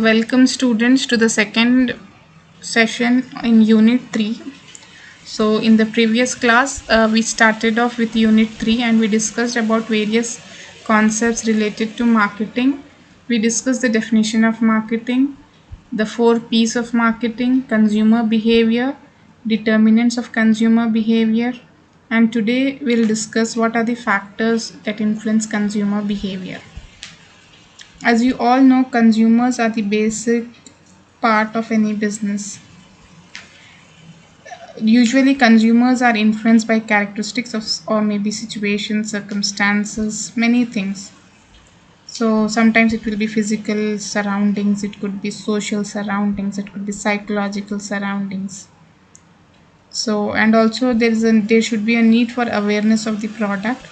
Welcome students to the second session in Unit 3. So in the previous class, we started off with Unit 3 and we discussed about various concepts related to marketing. We discussed the definition of marketing, the 4 P's of marketing, consumer behavior, determinants of consumer behavior, and today we'll discuss what are the factors that influence consumer behavior. As you all know, consumers are the basic part of any business. Usually, consumers are influenced by characteristics of or maybe situations, circumstances, many things. So sometimes it will be physical surroundings, it could be social surroundings, it could be psychological surroundings. So and also there should be a need for awareness of the product,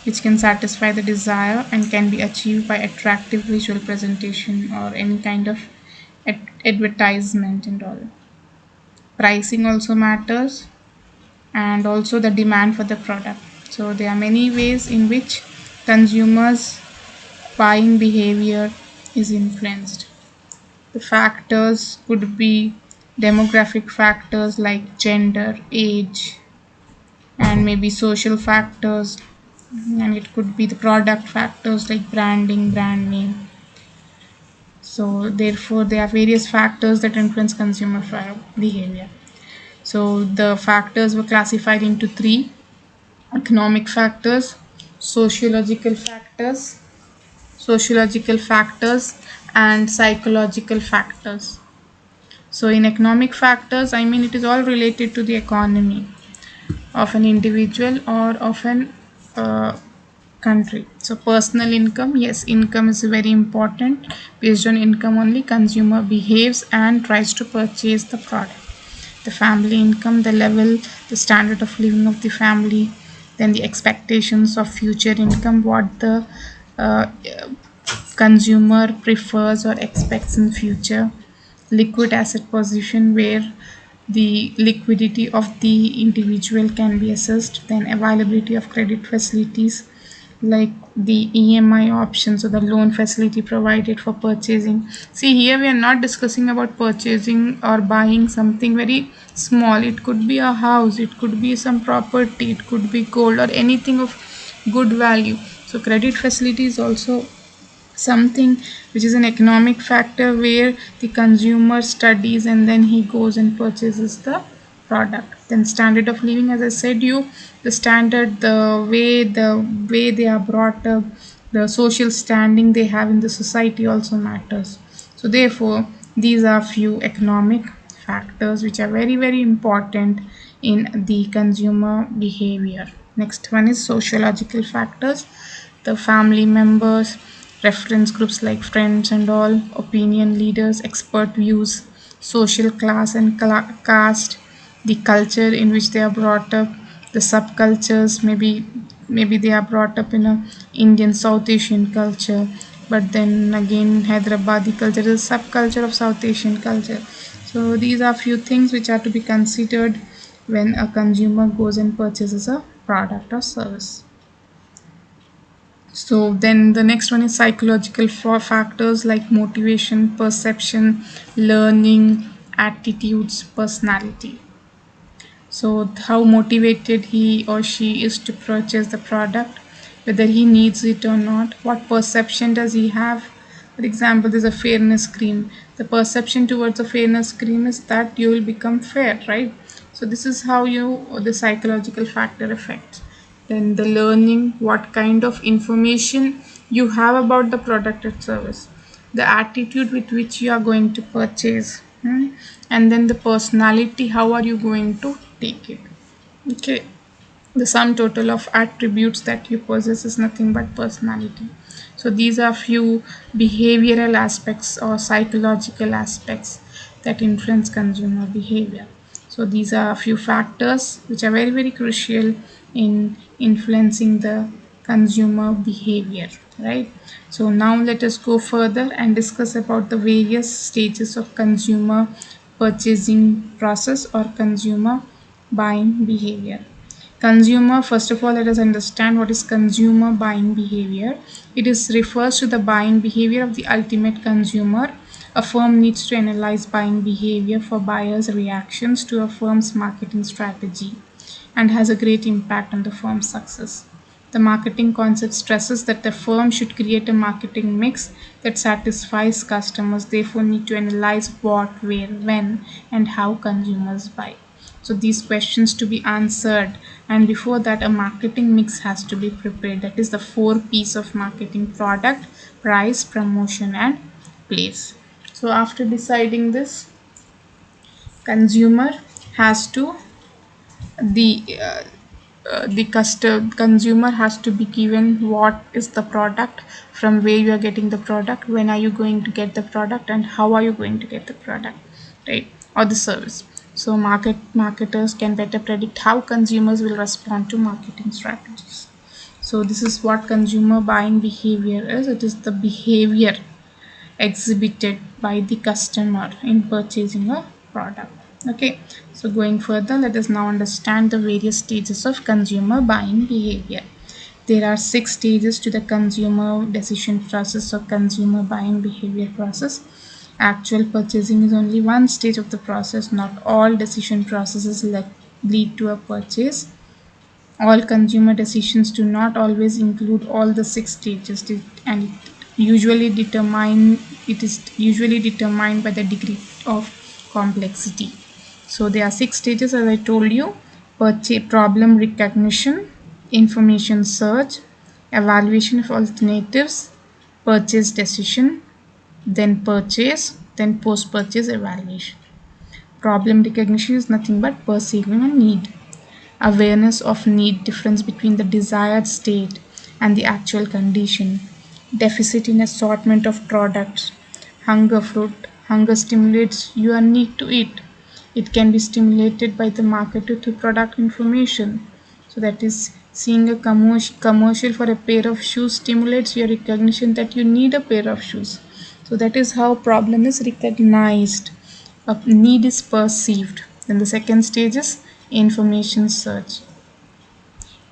which can satisfy the desire and can be achieved by attractive visual presentation or any kind of advertisement and all. Pricing also matters, and also the demand for the product. So there are many ways in which consumers buying behavior is influenced. The factors could be demographic factors like gender, age, and maybe social factors, and it could be the product factors like branding, brand name. So therefore there are various factors that influence consumer behavior. So the factors were classified into 3: economic factors, sociological factors, sociological factors, and psychological factors. So in economic factors, I mean it is all related to the economy of an individual or of an country. So personal income, yes, income is very important. Based on income only, consumer behaves and tries to purchase the product. The family income, the level, the standard of living of the family, then the expectations of future income, what the uh, consumer prefers or expects in future. Liquid asset position, where the liquidity of the individual can be assessed. Then availability of credit facilities like the EMI options or the loan facility provided for purchasing. See, here we are not discussing about purchasing or buying something very small. It could be a house, it could be some property, it could be gold or anything of good value. So credit facility is also something which is an economic factor, where the consumer studies and then he goes and purchases the product. Then standard of living, as I said you, the standard, the way they are brought up, the social standing they have in the society also matters. So therefore these are few economic factors which are very very important in the consumer behavior. Next one is sociological factors, the family members, reference groups like friends and all, opinion leaders, expert views, social class and caste, the culture in which they are brought up, the subcultures, maybe they are brought up in a Indian South Asian culture, but then again Hyderabadi culture is a subculture of South Asian culture. So these are few things which are to be considered when a consumer goes and purchases a product or service. So then the next one is psychological factors like motivation, perception, learning, attitudes, personality. So how motivated he or she is to purchase the product, whether he needs it or not, what perception does he have. For example, there's a fairness cream. The perception towards a fairness cream is that you will become fair, right? So this is how the psychological factor affects. Then the learning, what kind of information you have about the product or service, the attitude with which you are going to purchase, and then the personality, how are you going to take it. Okay, the sum total of attributes that you possess is nothing but personality. So these are few behavioral aspects or psychological aspects that influence consumer behavior. So these are a few factors which are very very crucial in influencing the consumer behavior, right? So now let us go further and discuss about the various stages of consumer purchasing process or consumer buying behavior. Consumer, first of all, let us understand what is consumer buying behavior. It is refers to the buying behavior of the ultimate consumer A firm needs to analyze buying behavior for buyers' reactions to a firm's marketing strategy and has a great impact on the firm's success. The marketing concept stresses that the firm should create a marketing mix that satisfies customers, therefore, need to analyze what, where, when, and how consumers buy. So, these questions to be answered, and before that, a marketing mix has to be prepared. That is the four P's of marketing: product, price, promotion, and place. So, after deciding this, consumer has to the consumer has to be given what is the product, from where you are getting the product, when are you going to get the product, and how are you going to get the product, right, or the service. So marketers can better predict how consumers will respond to marketing strategies. So this is what consumer buying behavior is. It is the behavior exhibited by the customer in purchasing a product. Okay, so going further, let us now understand the various stages of consumer buying behavior. There are 6 stages to the consumer decision process or consumer buying behavior process. Actual purchasing is only one stage of the process. Not all decision processes lead to a purchase. All consumer decisions do not always include all the 6 stages, and it is usually determined by the degree of complexity. So there are 6 stages, as I told you: purchase, problem recognition, information search, evaluation of alternatives, purchase decision, then purchase, then post-purchase evaluation. Problem recognition is nothing but perceiving a need. Awareness of need, difference between the desired state and the actual condition. Deficit in assortment of products. Hunger fruit. Hunger stimulates your need to eat. It can be stimulated by the marketer through product information. So that is, seeing a commercial for a pair of shoes stimulates your recognition that you need a pair of shoes. So that is how problem is recognized. A need is perceived. Then the second stage is information search.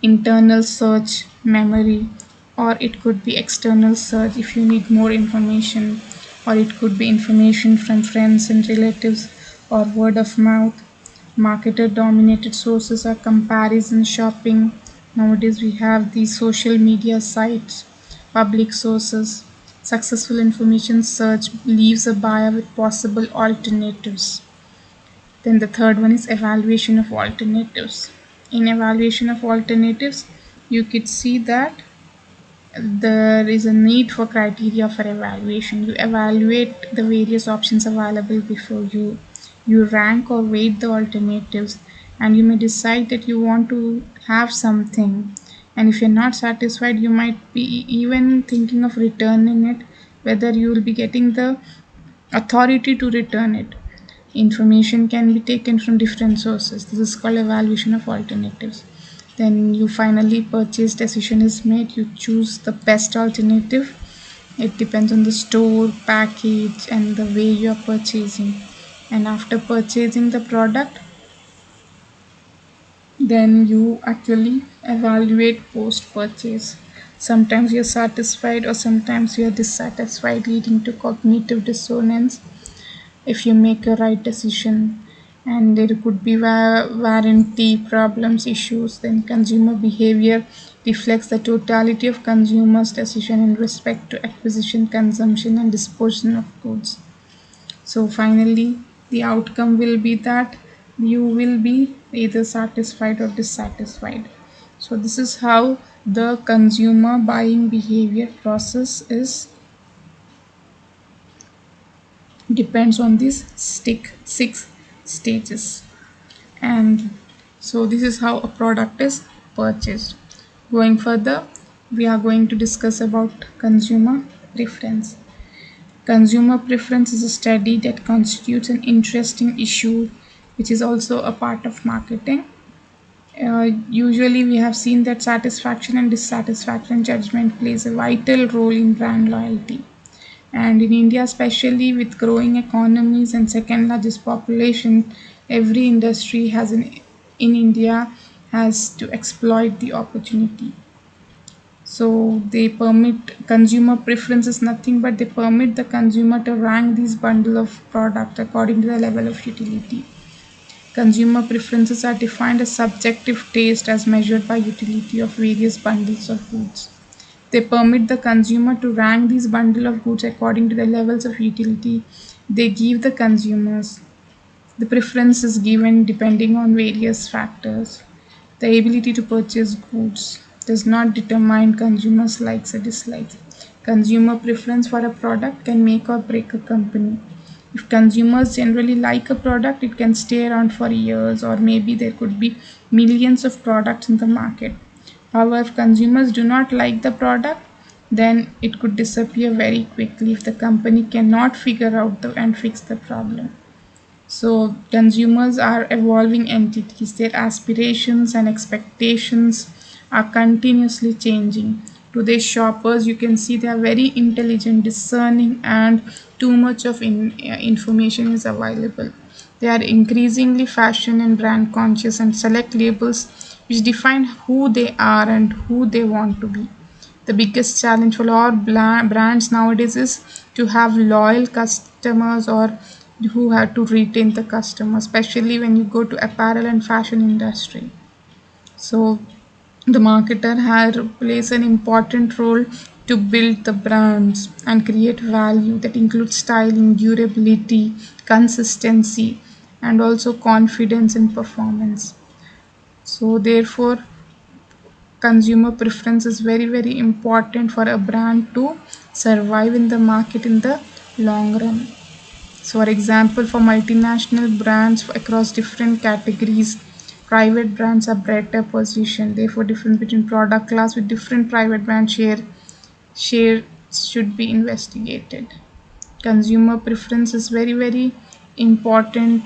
Internal search, memory, or it could be external search if you need more information, or it could be information from friends and relatives or word of mouth. Marketer dominated sources are comparison shopping. Nowadays we have these social media sites. Public sources. Successful information search leaves a buyer with possible alternatives. Then the third one is evaluation of alternatives. In evaluation of alternatives, you could see that there is a need for criteria for evaluation. You evaluate the various options available before you. You rank or weight the alternatives, and you may decide that you want to have something. And if you're not satisfied, you might be even thinking of returning it, whether you will be getting the authority to return it. Information can be taken from different sources. This is called evaluation of alternatives. Then you finally purchase decision is made. You choose the best alternative. It depends on the store, package, and the way you are purchasing. And after purchasing the product, then you actually evaluate post purchase. Sometimes you're satisfied or sometimes you're dissatisfied, leading to cognitive dissonance if you make a right decision. And there could be warranty problems, issues. Then consumer behavior reflects the totality of consumers' decision in respect to acquisition, consumption, and disposition of goods. So finally, the outcome will be that you will be either satisfied or dissatisfied. So this is how the consumer buying behavior process is depends on these 6 stages. And so this is how a product is purchased. Going further, we are going to discuss about consumer preference. Consumer preference is a study that constitutes an interesting issue which is also a part of marketing. Usually we have seen that satisfaction and dissatisfaction judgment plays a vital role in brand loyalty. And in India, especially with growing economies and second largest population, every industry in India has to exploit the opportunity. So they permit consumer preference is nothing but they permit the consumer to rank these bundle of product according to the level of utility. Consumer preferences are defined as subjective taste as measured by utility of various bundles of goods. They permit the consumer to rank these bundle of goods according to the levels of utility they give the consumers. The preference is given depending on various factors. The ability to purchase goods does not determine consumers' likes or dislikes. Consumer preference for a product can make or break a company. If consumers generally like a product, it can stay around for years, or maybe there could be millions of products in the market. However, if consumers do not like the product, then it could disappear very quickly if the company cannot figure out and fix the problem. So, consumers are evolving entities. Their aspirations and expectations are continuously changing. Today, shoppers, you can see they are very intelligent, discerning, and too much of information is available. They are increasingly fashion and brand conscious and select labels which define who they are and who they want to be. The biggest challenge for all brands nowadays is to have loyal customers or who have to retain the customer, especially when you go to apparel and fashion industry. So the marketer has plays an important role to build the brands and create value that includes styling, durability, consistency, and also confidence in performance. So therefore consumer preference is very important for a brand to survive in the market in the long run. So, for example, for multinational brands across different categories, private brands are better positioned. Therefore, difference between product class with different private brand share should be investigated. Consumer preference is very important,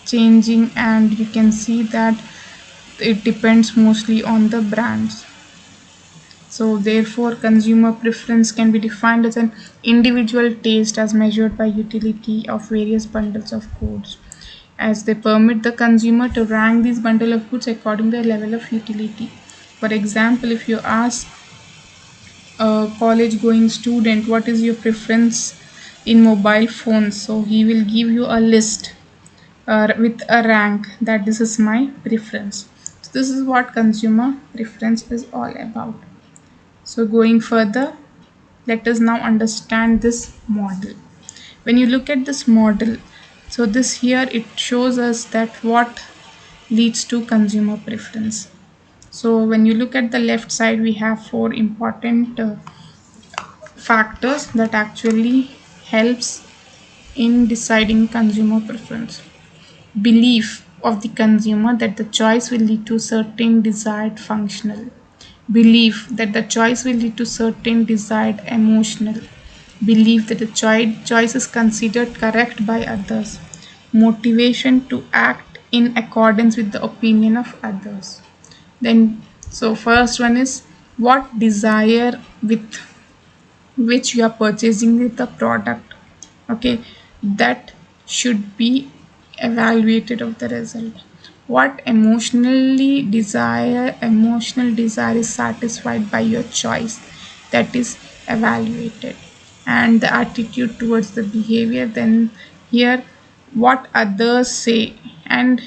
changing, and you can see that it depends mostly on the brands. So, therefore, consumer preference can be defined as an individual taste as measured by utility of various bundles of goods, as they permit the consumer to rank these bundle of goods according to the level of utility. For example, if you ask a college going student what is your preference in mobile phones, so he will give you a list with a rank that this is my preference. So this is what consumer preference is all about. So going further, let us now understand this model. When you look at this model, so this here it shows us that what leads to consumer preference. So when you look at the left side, we have four important factors that actually helps in deciding consumer preference. Belief of the consumer that the choice will lead to certain desired functional. Belief that the choice will lead to certain desired emotional. Belief that the choice is considered correct by others. Motivation to act in accordance with the opinion of others. Then, so first one is what desire with which you are purchasing the product. Okay, that should be evaluated of the result. What emotional desire is satisfied by your choice, that is evaluated. And the attitude towards the behavior, then here what others say and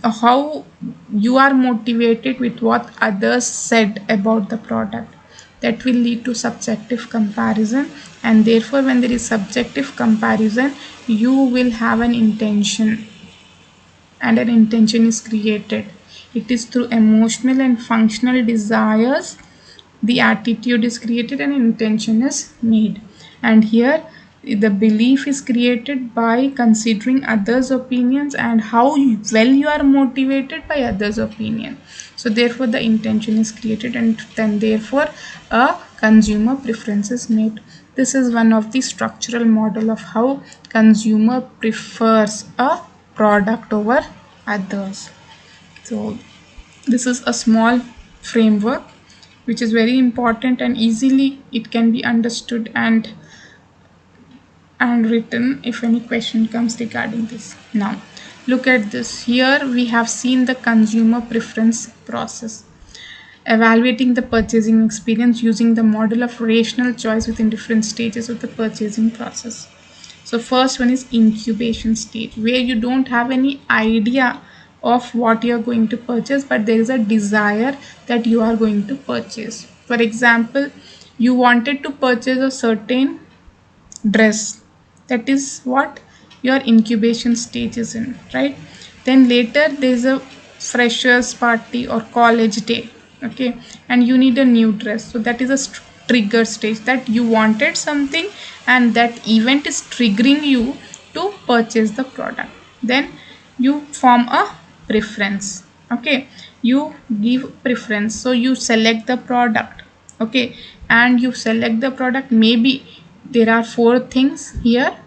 how you are motivated with what others said about the product, that will lead to subjective comparison, and therefore when there is subjective comparison you will have an intention, and an intention is created. It is through emotional and functional desires the attitude is created and intention is made. And here the belief is created by considering others opinions and how well you are motivated by others opinion. So therefore the intention is created, and then therefore a consumer preference is made. This is one of the structural model of how consumer prefers a product over others. So this is a small framework which is very important and easily it can be understood and written if any question comes regarding this. Now look at this. Here we have seen the consumer preference process. Evaluating the purchasing experience using the model of rational choice within different stages of the purchasing process. So first one is incubation stage, where you don't have any idea of what you are going to purchase, but there is a desire that you are going to purchase. For example, you wanted to purchase a certain dress. That is what your incubation stage is in, right? Then later there's a freshers party or college day, okay, and you need a new dress. So that is a trigger stage, that you wanted something and that event is triggering you to purchase the product. Then you form a preference, okay, you give preference, so you select the product, okay, and you select the product. Maybe there are four things here,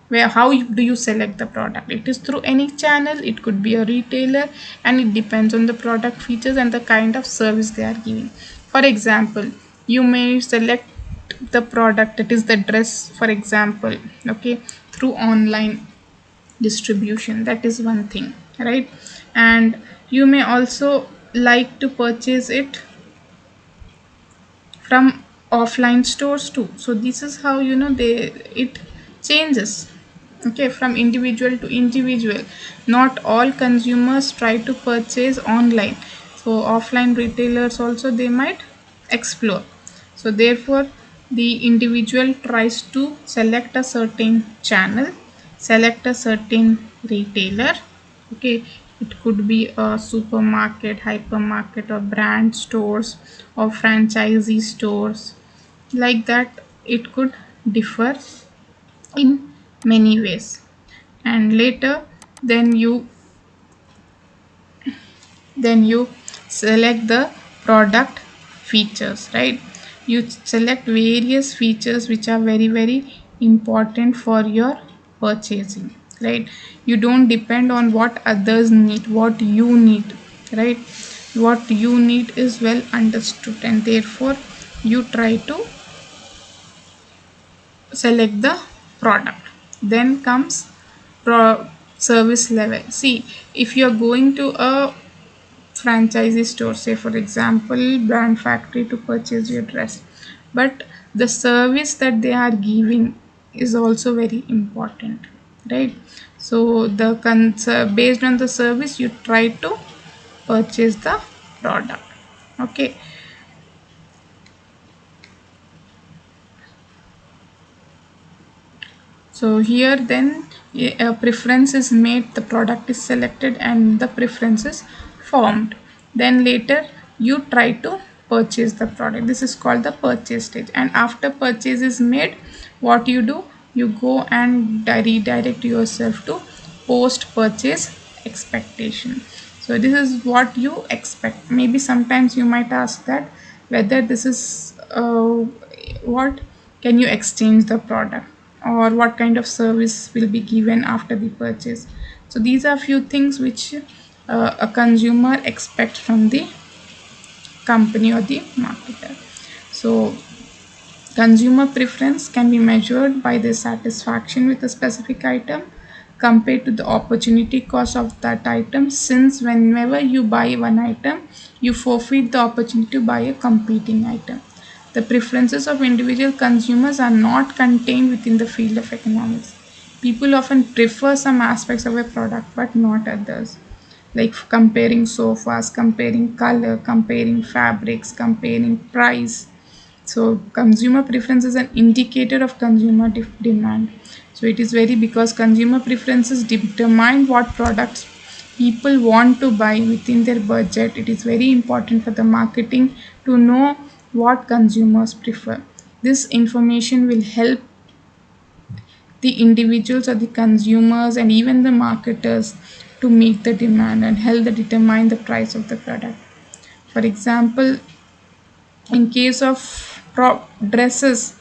where do you select the product? It is through any channel, it could be a retailer, and it depends on the product features and the kind of service they are giving. For example, you may select the product, that is the dress, for example, okay, through online distribution. That is one thing, right? And you may also like to purchase it from offline stores too. So this is how, they it changes, okay, from individual to individual. Not all consumers try to purchase online, so offline retailers also they might explore. So therefore the individual tries to select a certain channel, select a certain retailer, okay. It could be a supermarket, hypermarket, or brand stores, or franchisee stores, like that. It could differ in many ways. And later then you select the product features, right? You select various features which are very very important for your purchasing, right? You don't depend on what others need, what you need, right? What you need is well understood, and therefore you try to select the product. Then comes service level. See, if you're going to a franchisee store, say for example Brand Factory, to purchase your dress, but the service that they are giving is also very important, right? So based on the service you try to purchase the product, okay. So here then a preference is made, the product is selected, and the preference is formed. Then later you try to purchase the product. This is called the purchase stage. And after purchase is made, what you do? You go and redirect yourself to post purchase expectation. So this is what you expect. Maybe sometimes you might ask that whether this is what can you exchange the product, or what kind of service will be given after the purchase. So these are few things which a consumer expects from the company or the marketer. So consumer preference can be measured by their satisfaction with a specific item compared to the opportunity cost of that item, since whenever you buy one item, you forfeit the opportunity to buy a competing item. The preferences of individual consumers are not contained within the field of economics. People often prefer some aspects of a product but not others, like comparing sofas, comparing color, comparing fabrics, comparing price. So consumer preference is an indicator of consumer demand. So it is very, because consumer preferences determine what products people want to buy within their budget. It is very important for the marketing to know what consumers prefer. This information will help the individuals or the consumers and even the marketers to meet the demand and help to determine the price of the product. For example, in case of dresses,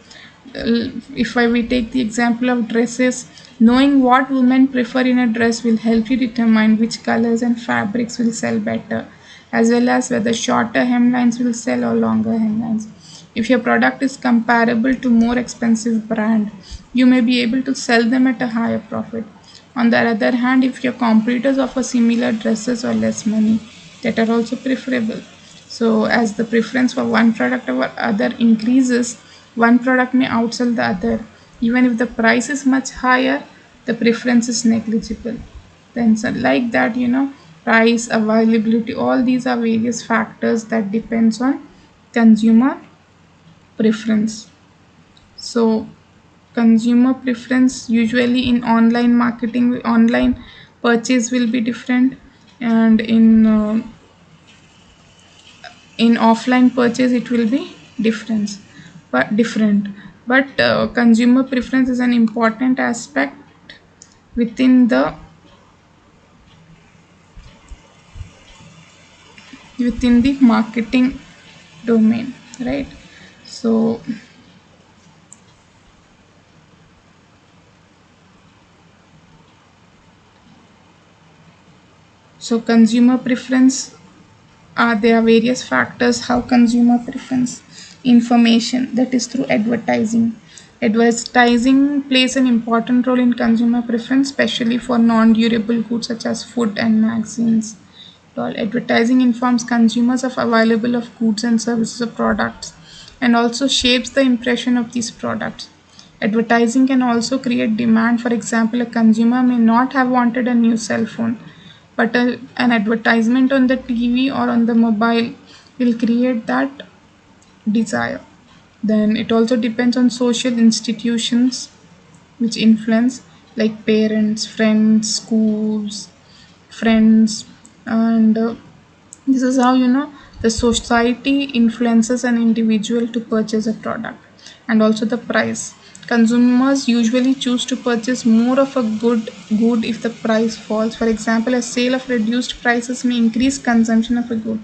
if we take the example of dresses, knowing what women prefer in a dress will help you determine which colors and fabrics will sell better, as well as whether shorter hemlines will sell or longer hemlines. If your product is comparable to more expensive brand, you may be able to sell them at a higher profit. On the other hand, if your competitors offer similar dresses or less money, that are also preferable. So as the preference for one product over other increases, one product may outsell the other. Even if the price is much higher, the preference is negligible. Then so like that, price, availability, all these are various factors that depends on consumer preference. So consumer preference usually in online marketing, online purchase will be different, and in offline purchase it will be difference but different. But consumer preference is an important aspect within the marketing domain, right? So so consumer preference, there are various factors how consumer preference information, that is through advertising. Advertising plays an important role in consumer preference, especially for non-durable goods such as food and magazines. Well, advertising informs consumers of available of goods and services or products, and also shapes the impression of these products. Advertising can also create demand. For example, a consumer may not have wanted a new cell phone, but an advertisement on the TV or on the mobile will create that desire. Then it also depends on social institutions which influence, like parents, friends, schools, friends, and this is how the society influences an individual to purchase a product. And also the price. Consumers usually choose to purchase more of a good if the price falls. For example, a sale of reduced prices may increase consumption of a good.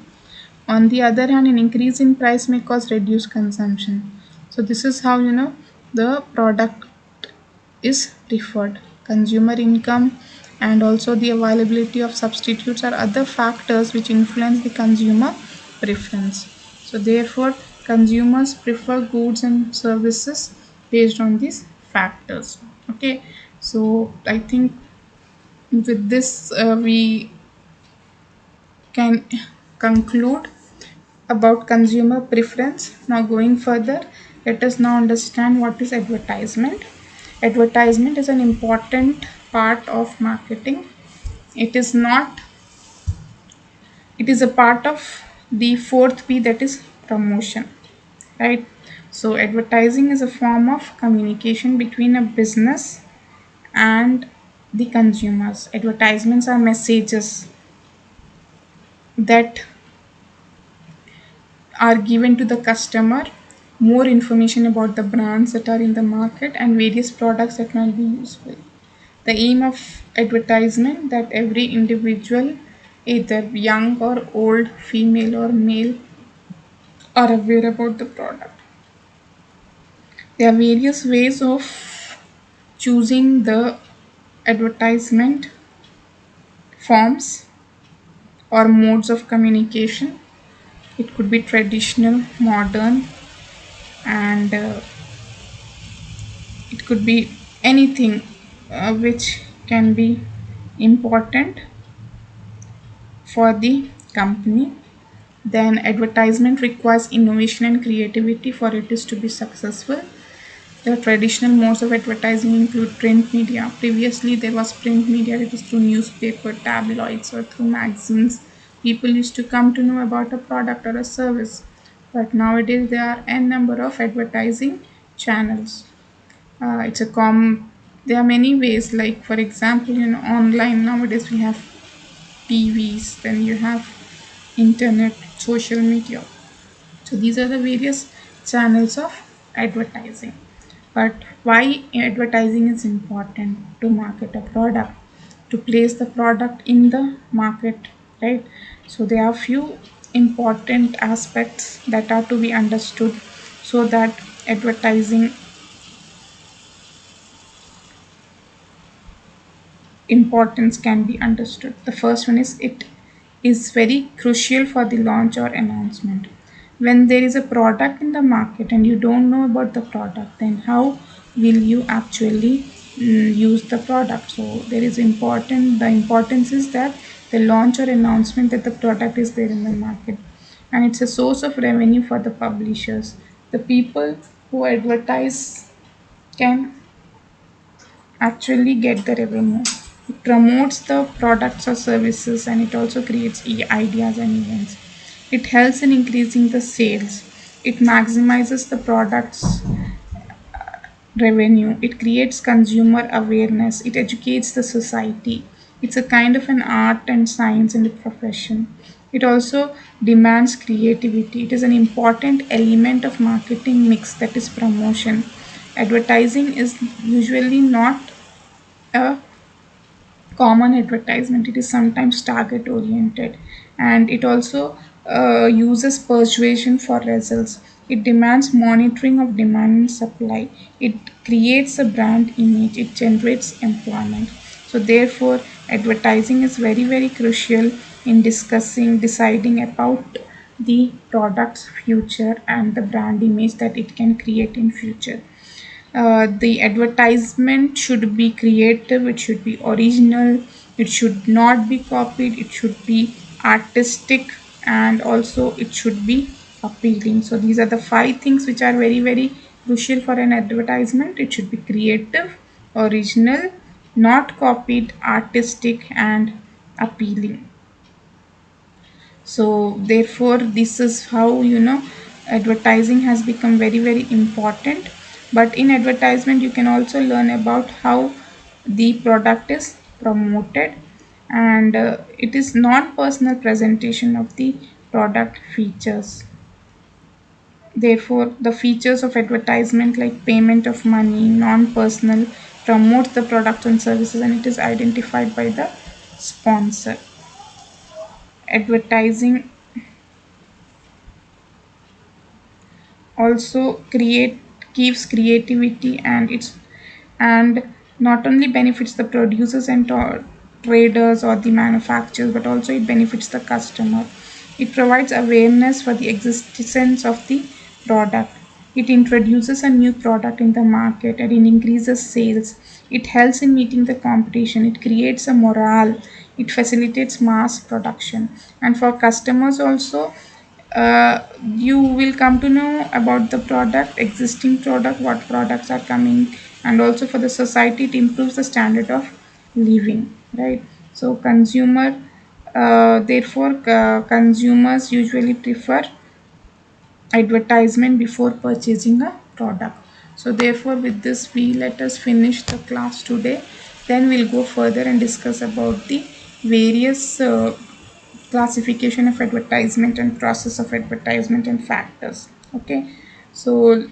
On the other hand, an increase in price may cause reduced consumption. So this is how the product is preferred. Consumer income and also the availability of substitutes are other factors which influence the consumer preference. So therefore, consumers prefer goods and services based on these factors. Okay, so I think with this we can conclude about consumer preference. Now, going further, let us now understand what is advertisement. Advertisement is an important part of marketing. It is not, it is a part of the fourth P, that is promotion, right? So, advertising is a form of communication between a business and the consumers. Advertisements are messages that are given to the customer, more information about the brands that are in the market and various products that might be useful. The aim of advertisement that every individual, either young or old, female or male, are aware about the product. There are various ways of choosing the advertisement forms or modes of communication. It could be traditional, modern, and it could be anything which can be important for the company. Then advertisement requires innovation and creativity for it is to be successful. The traditional modes of advertising include print media. Previously there was print media, it was through newspaper, tabloids, or through magazines. People used to come to know about a product or a service. But nowadays there are n number of advertising channels. It's a there are many ways, like for example online nowadays we have TVs, then you have internet, social media. So these are the various channels of advertising. But why advertising is important? To market a product, to place the product in the market, right? So there are few important aspects that are to be understood so that advertising importance can be understood. The first one is it is very crucial for the launch or announcement. When there is a product in the market and you don't know about the product, then how will you actually use the product? So there is important. The importance is that the launch or announcement that the product is there in the market. and it's a source of revenue for the publishers. The people who advertise can actually get the revenue. It promotes the products or services, and it also creates ideas and events. It helps in increasing the sales. It maximizes the products revenue. It creates consumer awareness. It educates the society. It's a kind of an art and science in the profession. It also demands creativity. It is an important element of marketing mix, that is promotion. Advertising is usually not a common advertisement. It is sometimes target oriented, and it also uses persuasion for results. It demands monitoring of demand and supply. It creates a brand image. It generates employment. So therefore advertising is very very crucial in discussing deciding about the product's future and the brand image that it can create in future. The advertisement should be creative, it should be original, it should not be copied, it should be artistic, and also it should be appealing. So these are the five things which are very very crucial for an advertisement. It should be creative, original, not copied, artistic, and appealing. So therefore this is how advertising has become very very important. But in advertisement you can also learn about how the product is promoted, and it is not personal presentation of the product features. Therefore the features of advertisement like payment of money, non-personal, promotes the product and services, and it is identified by the sponsor. Advertising also create gives creativity, and it's and not only benefits the producers and traders or the manufacturers, but also it benefits the customer. It provides awareness for the existence of the product. It introduces a new product in the market, and it increases sales. It helps in meeting the competition. It creates a morale. It facilitates mass production. And for customers also, you will come to know about the product, existing product, what products are coming, and also for the society it improves the standard of living, right? So consumers usually prefer advertisement before purchasing a product. So therefore with this we let us finish the class today. Then we'll go further and discuss about the various classification of advertisement and process of advertisement and factors. Okay, so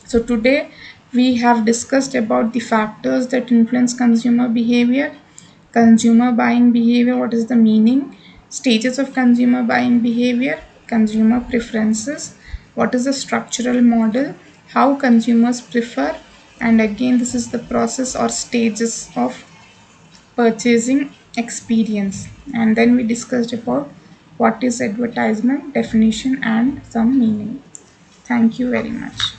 today we have discussed about the factors that influence consumer behavior, consumer buying behavior, what is the meaning, stages of consumer buying behavior, consumer preferences, what is the structural model, how consumers prefer, and again this is the process or stages of purchasing experience. And then we discussed about what is advertisement, definition, and some meaning. Thank you very much.